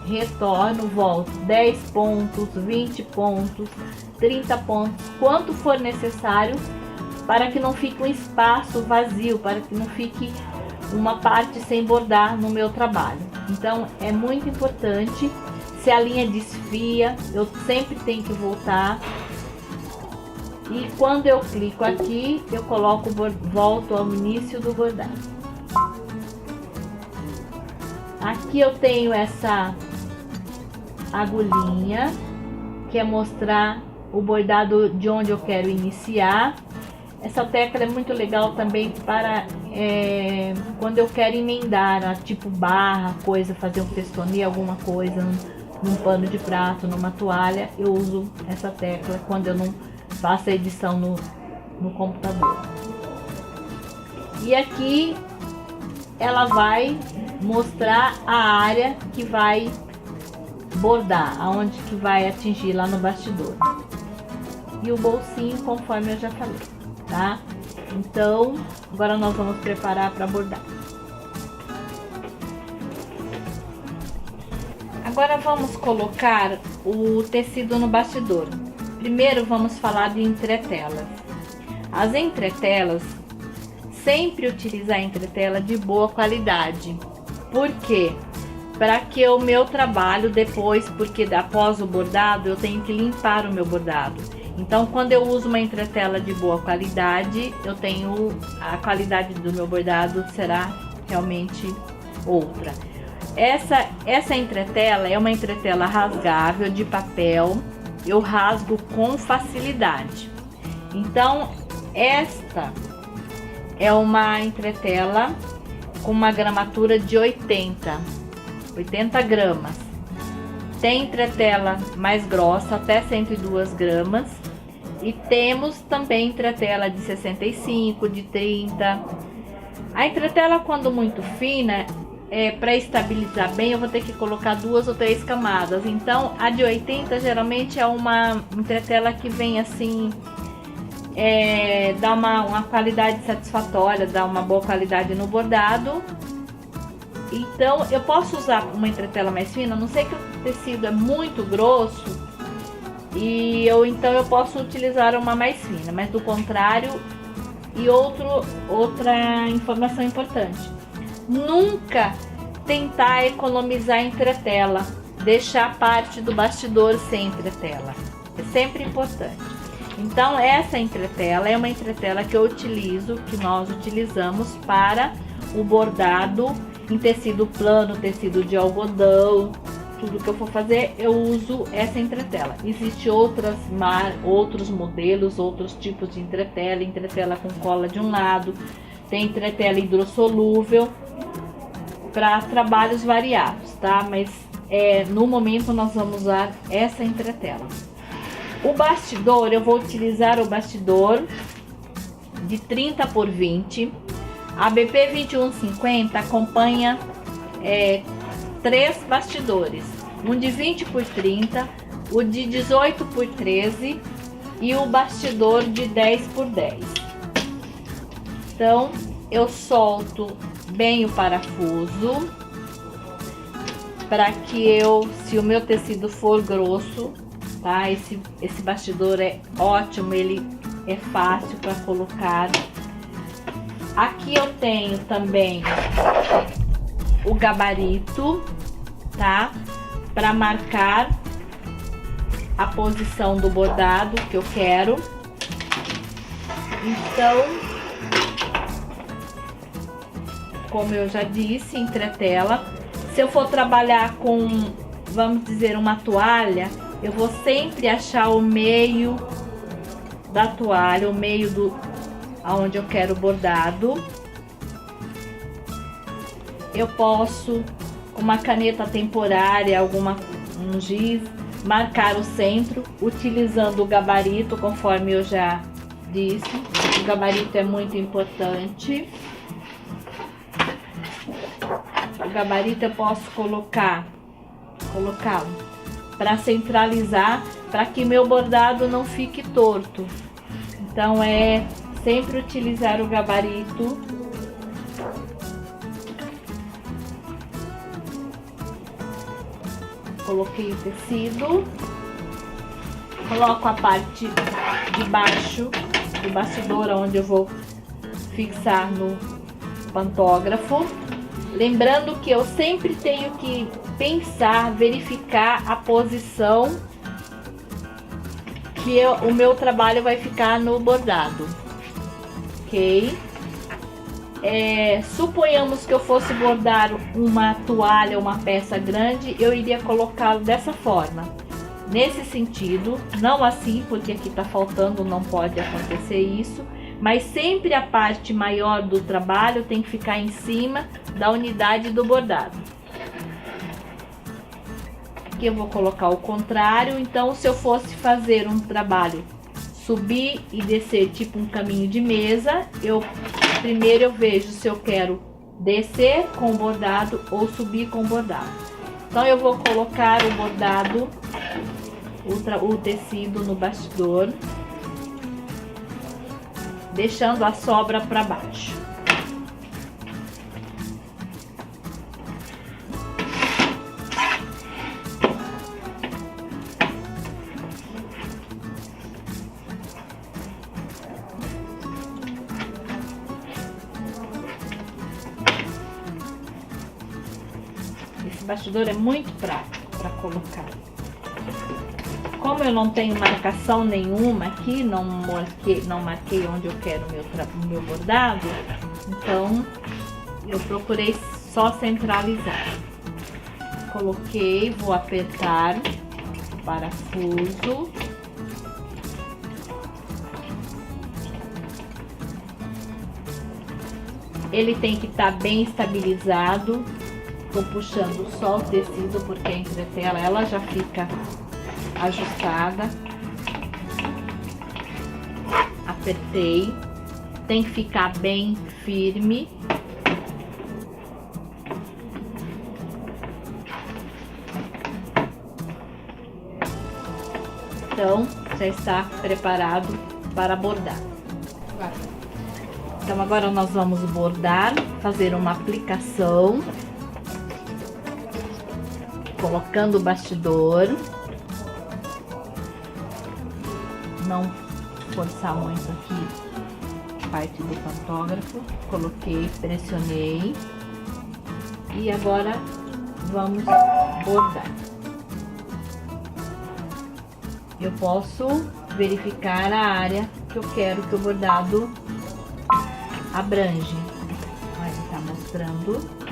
retorno, volto 10 pontos, 20 pontos, 30 pontos, quanto for necessário, para que não fique um espaço vazio, para que não fique uma parte sem bordar no meu trabalho. Então é muito importante. Se a linha desfia, eu sempre tenho que voltar. E quando eu clico aqui, eu coloco, volto ao início do bordado. Aqui eu tenho essa agulhinha, que é mostrar o bordado de onde eu quero iniciar. Essa tecla é muito legal também para quando eu quero emendar, tipo barra, coisa, fazer um festonê, alguma coisa num pano de prato, numa toalha. Eu uso essa tecla quando eu não faço a edição no computador. E aqui ela vai mostrar a área que vai bordar, aonde que vai atingir lá no bastidor. E o bolsinho, conforme eu já falei, tá? Então, agora nós vamos preparar para bordar. Agora vamos colocar o tecido no bastidor. Primeiro vamos falar de entretelas. As entretelas, sempre utilizar entretela de boa qualidade. Por quê? Para que o meu trabalho depois, porque após o bordado eu tenho que limpar o meu bordado. Então, quando eu uso uma entretela de boa qualidade, a qualidade do meu bordado será realmente outra. Essa entretela é uma entretela rasgável de papel. Eu rasgo com facilidade. Então, esta é uma entretela com uma gramatura de 80 gramas. Tem entretela mais grossa, até 102 gramas. E temos também entretela de 65, de 30. A entretela, quando muito fina, para estabilizar bem, eu vou ter que colocar 2 ou 3 camadas. Então, a de 80 geralmente é uma entretela que vem assim, dá uma qualidade satisfatória, dá uma boa qualidade no bordado. Então eu posso usar uma entretela mais fina, a não ser que o tecido é muito grosso, e então eu posso utilizar uma mais fina, mas do contrário. E outra informação importante: nunca tentar economizar entretela, deixar parte do bastidor sem entretela, é sempre importante. Então essa entretela é uma entretela que nós utilizamos para o bordado em tecido plano, tecido de algodão. Tudo que eu for fazer, eu uso essa entretela. Existem outros modelos, outros tipos de entretela com cola de um lado, tem entretela hidrossolúvel, para trabalhos variados, tá? Mas no momento nós vamos usar essa entretela. O bastidor, eu vou utilizar o bastidor de 30 por 20. A BP 2150 acompanha 3 bastidores, um de 20 por 30, o de 18 por 13 e o bastidor de 10 por 10. Então eu solto bem o parafuso para que se o meu tecido for grosso, tá? Esse bastidor é ótimo, ele é fácil para colocar. Aqui eu tenho também o gabarito, tá? Para marcar a posição do bordado que eu quero. Então, como eu já disse, entretela. Se eu for trabalhar com, vamos dizer, uma toalha, eu vou sempre achar o meio da toalha, o meio aonde eu quero bordado. Eu posso, com uma caneta temporária, um giz, marcar o centro, utilizando o gabarito, conforme eu já disse. O gabarito é muito importante. O gabarito eu posso colocá-lo para centralizar, para que meu bordado não fique torto. Então é sempre utilizar o gabarito. Coloquei o tecido, coloco a parte de baixo do bastidor, onde eu vou fixar no pantógrafo. Lembrando que eu sempre tenho que pensar, verificar a posição que o meu trabalho vai ficar no bordado, ok? Suponhamos que eu fosse bordar uma toalha, uma peça grande, eu iria colocá-lo dessa forma, nesse sentido, não assim, porque aqui tá faltando, não pode acontecer isso, mas sempre a parte maior do trabalho tem que ficar em cima da unidade do bordado. Aqui eu vou colocar o contrário. Então, se eu fosse fazer um trabalho subir e descer tipo um caminho de mesa, primeiro eu vejo se eu quero descer com o bordado ou subir com o bordado. Então eu vou colocar o bordado, o tecido no bastidor, deixando a sobra para baixo. Esse bastidor é muito prático para colocar. Como eu não tenho marcação nenhuma aqui, não marquei onde eu quero o meu bordado, então eu procurei só centralizar. Coloquei, vou apertar o parafuso. Ele tem que estar bem estabilizado. Tô puxando só o tecido porque a entretela ela já fica ajustada. Apertei. Tem que ficar bem firme. Então, já está preparado para bordar. Então, agora nós vamos bordar, fazer uma aplicação. colocando o bastidor. Não forçar muito aqui a parte do pantógrafo. Coloquei, pressionei. E agora vamos bordar. Eu posso verificar a área que eu quero que o bordado abrange. Olha, ele tá mostrando.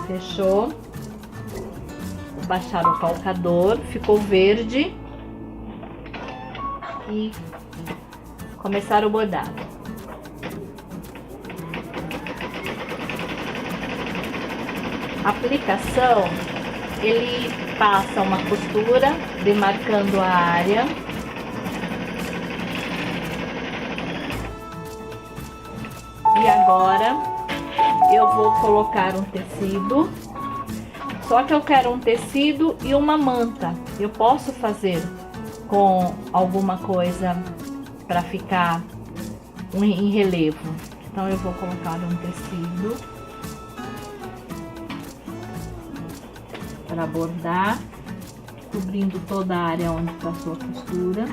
Fechou. Vou baixar o calcador, ficou verde. E começar o bordado. A aplicação, ele passa uma costura demarcando a área. E agora eu vou colocar um tecido. Só que eu quero um tecido e uma manta. Eu posso fazer com alguma coisa para ficar em relevo. Então eu vou colocar um tecido para bordar, cobrindo toda a área onde passou a costura.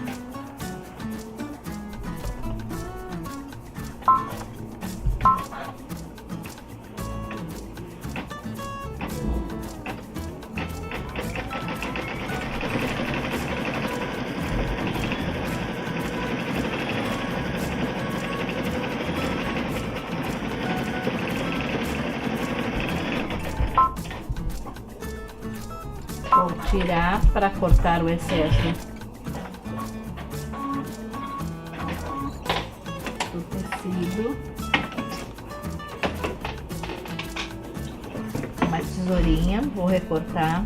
Vou tirar para cortar o excesso do tecido. Uma tesourinha, vou recortar.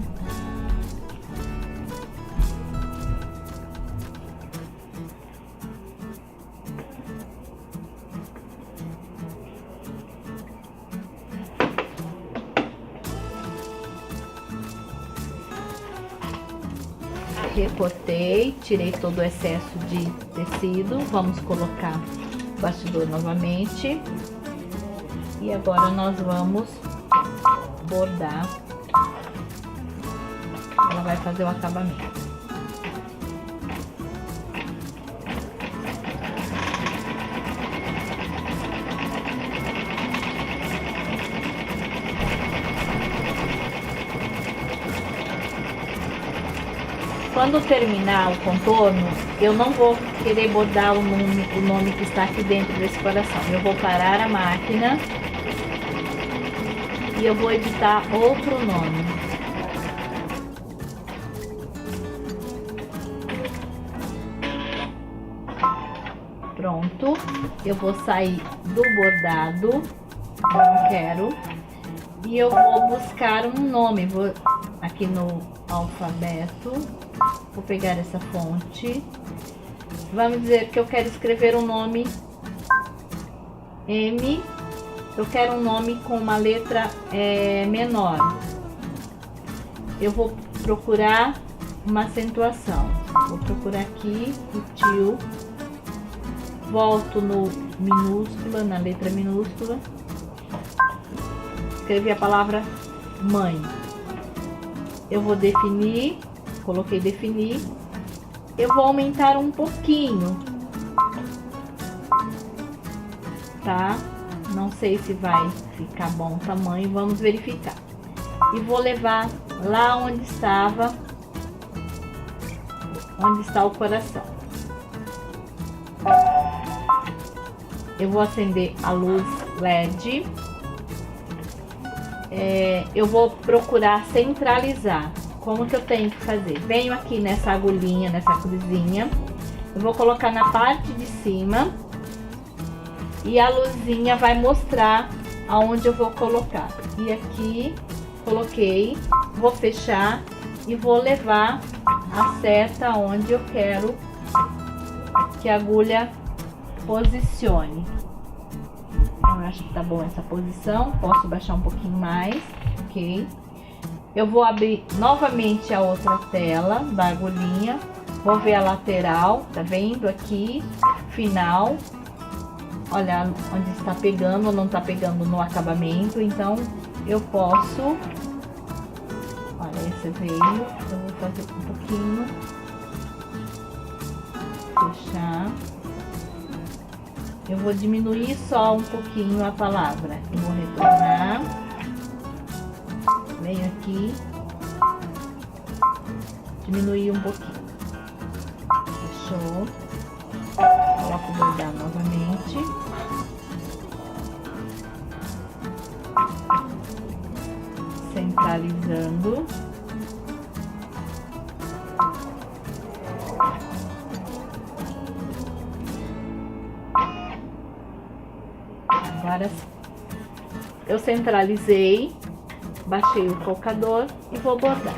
Recortei, tirei todo o excesso de tecido. Vamos colocar o bastidor novamente. E agora nós vamos bordar. Ela vai fazer o acabamento. Quando terminar o contorno, eu não vou querer bordar o nome que está aqui dentro desse coração. Eu vou parar a máquina e eu vou editar outro nome. Pronto. Eu vou sair do bordado, não quero, e eu vou buscar um nome. Vou aqui no alfabeto. Vou pegar essa fonte. Vamos dizer que eu quero escrever um nome M. Eu quero um nome com uma letra menor. Eu vou procurar uma acentuação. Vou procurar aqui o tio. Volto no minúscula, na letra minúscula. Escrevi a palavra mãe. Eu vou definir. Coloquei definir. Eu vou aumentar um pouquinho, tá? Não sei se vai ficar bom o tamanho, vamos verificar. E vou levar lá onde está o coração. Eu vou acender a luz LED. Eu vou procurar centralizar. Como que eu tenho que fazer? Venho aqui nessa agulhinha, nessa cruzinha. Eu vou colocar na parte de cima. E a luzinha vai mostrar aonde eu vou colocar. E aqui, coloquei. Vou fechar e vou levar a seta onde eu quero que a agulha posicione. Eu acho que tá bom essa posição. Posso baixar um pouquinho mais. Ok. Eu vou abrir novamente a outra tela da agulhinha. Vou ver a lateral, tá vendo aqui? Final. olhar onde está pegando ou não está pegando no acabamento. Então eu posso, olha, esse veio, eu vou fazer um pouquinho, fechar. Eu vou diminuir só um pouquinho a palavra. Eu vou retornar. Venho aqui. Diminuir um pouquinho. Fechou. Coloco o bordado novamente. Centralizando. Agora eu centralizei, baixei o colocador e vou bordar.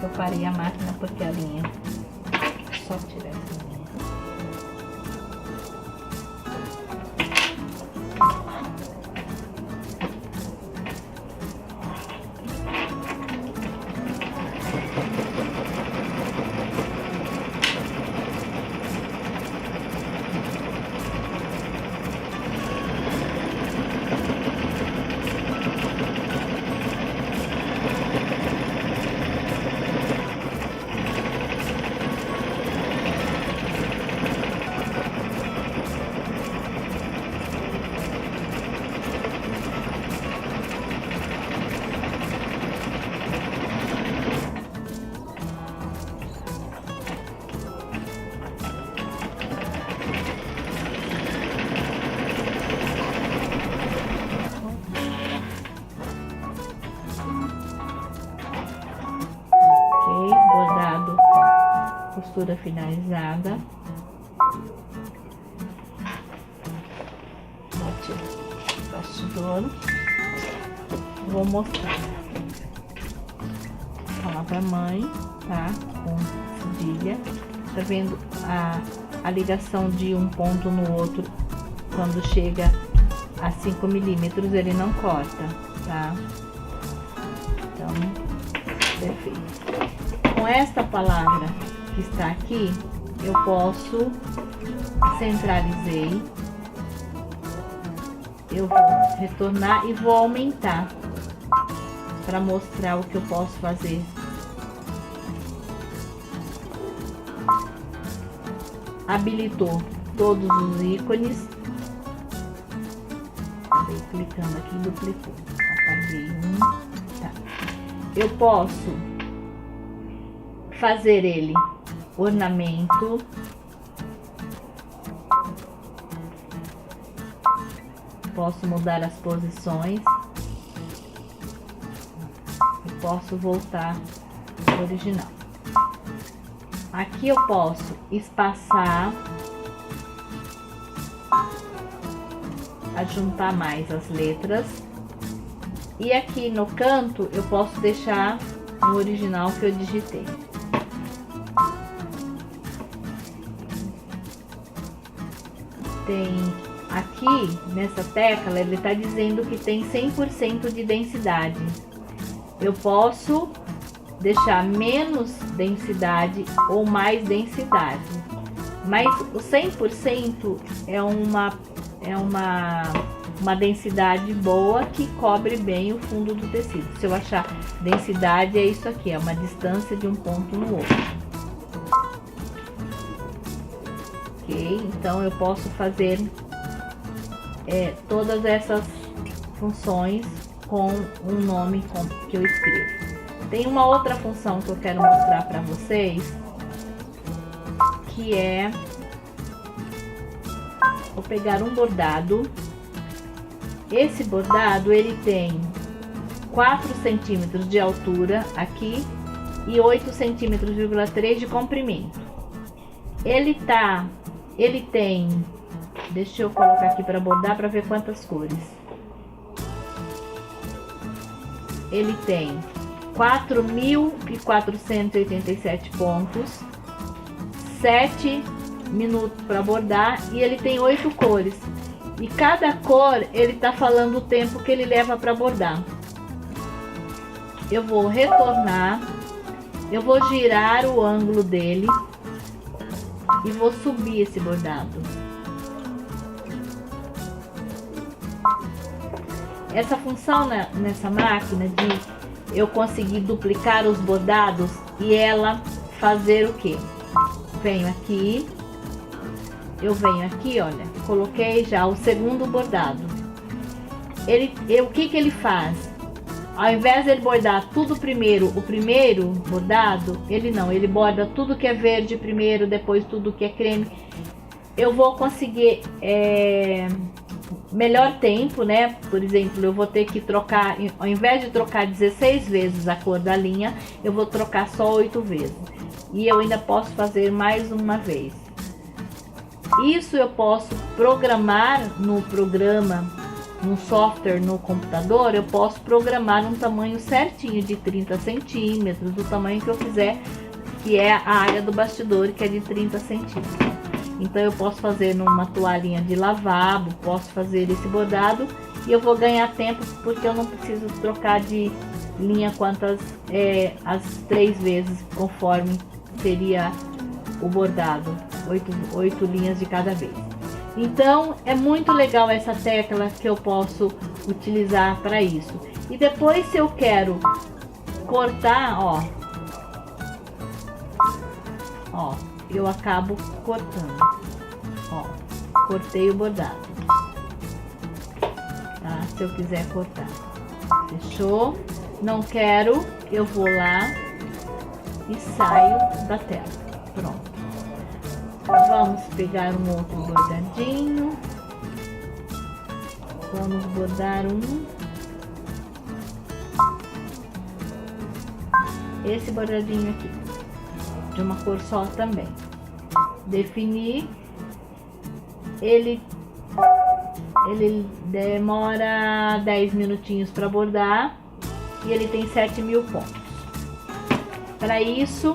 Eu parei a máquina porque a linha, só tirar essa linha. Bordado, costura finalizada. Bastidor. Vou mostrar. Falar pra mãe, tá? Com cedilha. Tá vendo a ligação de um ponto no outro? Quando chega a 5 milímetros, ele não corta, tá? Então, perfeito. Com esta palavra que está aqui, eu posso, centralizei, eu vou retornar e vou aumentar para mostrar o que eu posso fazer. Habilitou todos os ícones. Acabei clicando aqui, duplicou. Apaguei um. Tá. Eu posso fazer ele ornamento, posso mudar as posições e posso voltar ao original. Aqui eu posso espaçar, adjuntar mais as letras, e aqui no canto eu posso deixar o original que eu digitei. Tem aqui nessa tecla, ele está dizendo que tem 100% de densidade. Eu posso deixar menos densidade ou mais densidade, mas o 100% é uma densidade boa que cobre bem o fundo do tecido. Se eu achar densidade, é isso aqui, é uma distância de um ponto no outro. Ok, então eu posso fazer todas essas funções com um nome que eu escrevo. Tem uma outra função que eu quero mostrar para vocês, que é, vou pegar um bordado. Esse bordado ele tem 4 centímetros de altura aqui e 8 centímetros, 3 de comprimento. Ele tem, deixa eu colocar aqui para bordar para ver quantas cores. Ele tem 4.487 pontos, 7 minutos para bordar, e ele tem 8 cores. E cada cor ele tá falando o tempo que ele leva para bordar. Eu vou retornar, eu vou girar o ângulo dele e vou subir esse bordado. Essa função nessa máquina de eu conseguir duplicar os bordados e ela fazer o que? Venho aqui, eu venho aqui, olha, coloquei já o segundo bordado. O que ele faz? Ao invés de ele bordar tudo primeiro, o primeiro bordado, ele borda tudo que é verde primeiro, depois tudo que é creme. Eu vou conseguir melhor tempo, né? Por exemplo, eu vou ter que trocar, ao invés de trocar 16 vezes a cor da linha, eu vou trocar só 8 vezes. E eu ainda posso fazer mais uma vez. Isso eu posso programar no programa, no software, no computador, eu posso programar um tamanho certinho de 30 centímetros, do tamanho que eu quiser, que é a área do bastidor, que é de 30 centímetros. Então eu posso fazer numa toalhinha de lavabo, posso fazer esse bordado e eu vou ganhar tempo porque eu não preciso trocar de linha as 3 vezes conforme seria o bordado, 8 linhas de cada vez. Então é muito legal essa tecla que eu posso utilizar para isso. E depois, se eu quero cortar, ó, eu acabo cortando, ó, cortei o bordado, tá? Se eu quiser cortar, fechou? Não quero, eu vou lá e saio da tela. Pronto. Vamos pegar um outro bordadinho, vamos bordar esse bordadinho aqui, de uma cor só também. Definir, ele demora 10 minutinhos para bordar e ele tem 7.000 pontos. Para isso,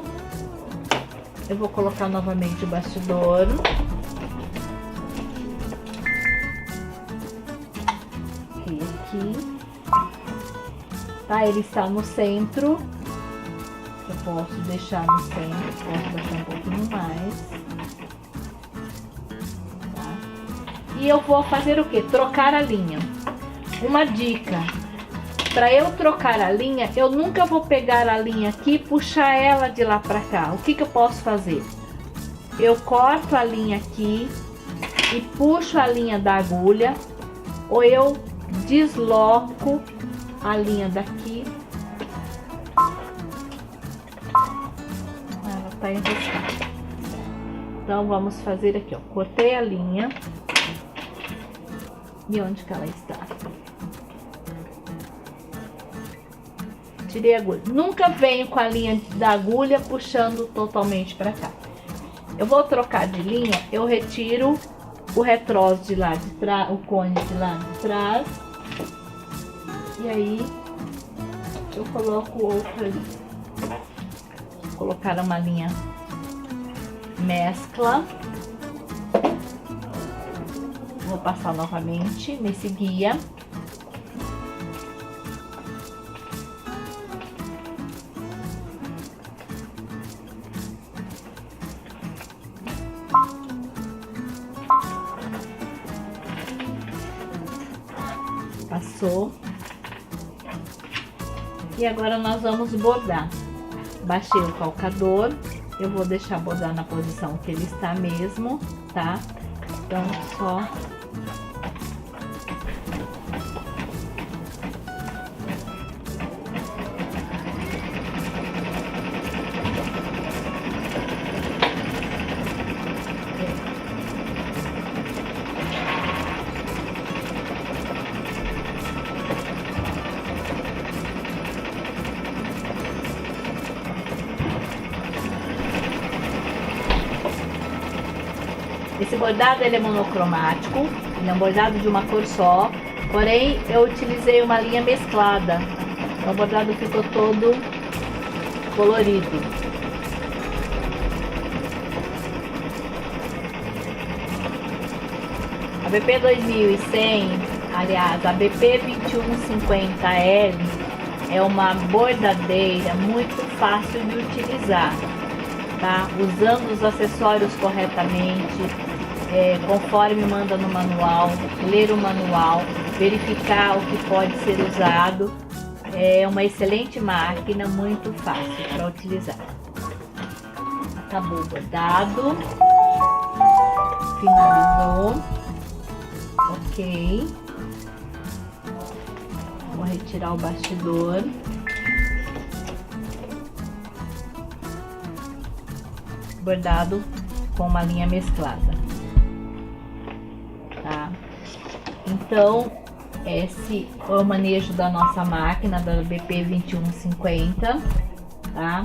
eu vou colocar novamente o bastidor. Aqui. Tá, ele está no centro. Eu posso deixar no centro, posso deixar um pouquinho mais. Tá? E eu vou fazer o que? Trocar a linha. Uma dica. Para eu trocar a linha, eu nunca vou pegar a linha aqui e puxar ela de lá para cá. O que eu posso fazer? Eu corto a linha aqui e puxo a linha da agulha, ou eu desloco a linha daqui. Ela tá enroscada. Então vamos fazer aqui, ó. Cortei a linha. E onde que ela está? Tirei a agulha. Nunca venho com a linha da agulha puxando totalmente para cá. Eu vou trocar de linha, eu retiro o retroço de lá de trás, o cone de lá de trás. E aí eu coloco outra ali. Vou colocar uma linha mescla. Vou passar novamente nesse guia. Passou. E agora nós vamos bordar. Baixei o calcador, eu vou deixar bordar na posição que ele está mesmo, tá? Então só esse bordado ele é monocromático, ele é um bordado de uma cor só, porém eu utilizei uma linha mesclada O bordado ficou todo colorido. A BP 2100, aliás, a BP 2150L é uma bordadeira muito fácil de utilizar, tá? Usando os acessórios corretamente, conforme manda no manual, ler o manual, verificar o que pode ser usado. É uma excelente máquina, muito fácil para utilizar. Acabou o bordado, finalizou, ok. Vou retirar o bastidor. Bordado com uma linha mesclada, tá? Então, esse é o manejo da nossa máquina da BP 2150, tá?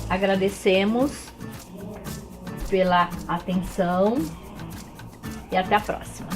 Agradecemos pela atenção e até a próxima.